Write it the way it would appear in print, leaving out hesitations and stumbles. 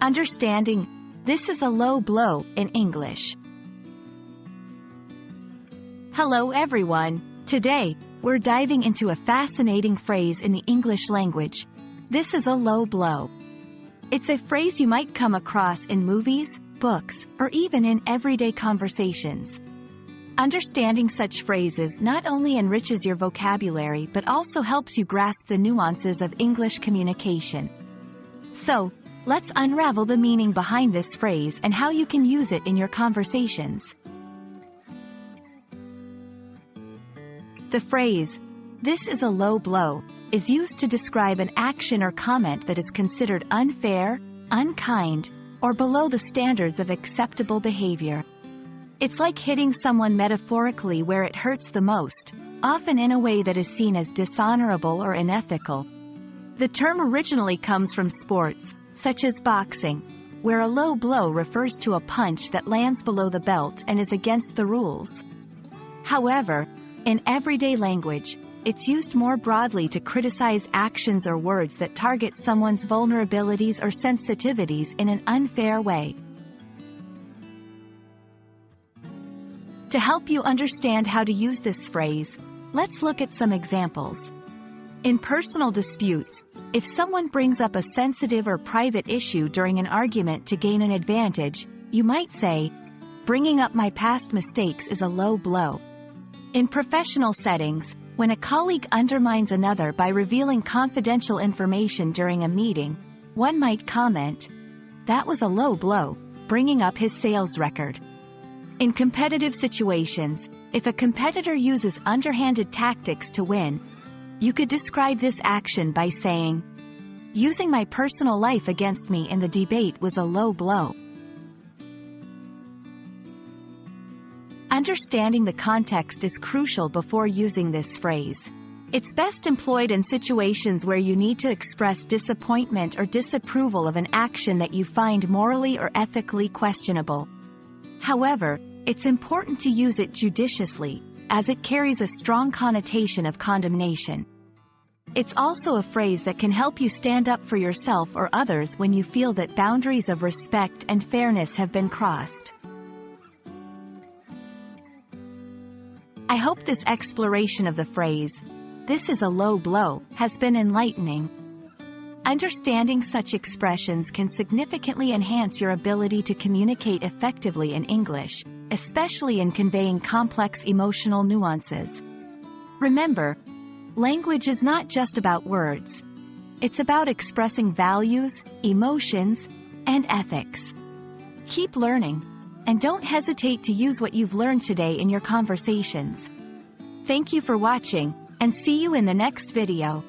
Understanding this is a low blow in English. Hello everyone. Today, we're diving into a fascinating phrase in the English language. This is a low blow. It's a phrase you might come across in movies, books, or even in everyday conversations. Understanding such phrases not only enriches your vocabulary but also helps you grasp the nuances of English communication. So, let's unravel the meaning behind this phrase and how you can use it in your conversations. The phrase, "This is a low blow," is used to describe an action or comment that is considered unfair, unkind, or below the standards of acceptable behavior. It's like hitting someone metaphorically where it hurts the most, often in a way that is seen as dishonorable or unethical. The term originally comes from sports, such as boxing, where a low blow refers to a punch that lands below the belt and is against the rules. However, in everyday language, it's used more broadly to criticize actions or words that target someone's vulnerabilities or sensitivities in an unfair way. To help you understand how to use this phrase, let's look at some examples. In personal disputes, if someone brings up a sensitive or private issue during an argument to gain an advantage, you might say, "Bringing up my past mistakes is a low blow." In professional settings, when a colleague undermines another by revealing confidential information during a meeting, one might comment, "That was a low blow," bringing up his sales record. In competitive situations, if a competitor uses underhanded tactics to win, you could describe this action by saying, "Using my personal life against me in the debate was a low blow." Understanding the context is crucial before using this phrase. It's best employed in situations where you need to express disappointment or disapproval of an action that you find morally or ethically questionable. However, it's important to use it judiciously, as it carries a strong connotation of condemnation. It's also a phrase that can help you stand up for yourself or others when you feel that boundaries of respect and fairness have been crossed. I hope this exploration of the phrase, "This is a low blow," has been enlightening. Understanding such expressions can significantly enhance your ability to communicate effectively in English, especially in conveying complex emotional nuances. Remember, language is not just about words. It's about expressing values, emotions, and ethics. Keep learning, and don't hesitate to use what you've learned today in your conversations. Thank you for watching, and see you in the next video.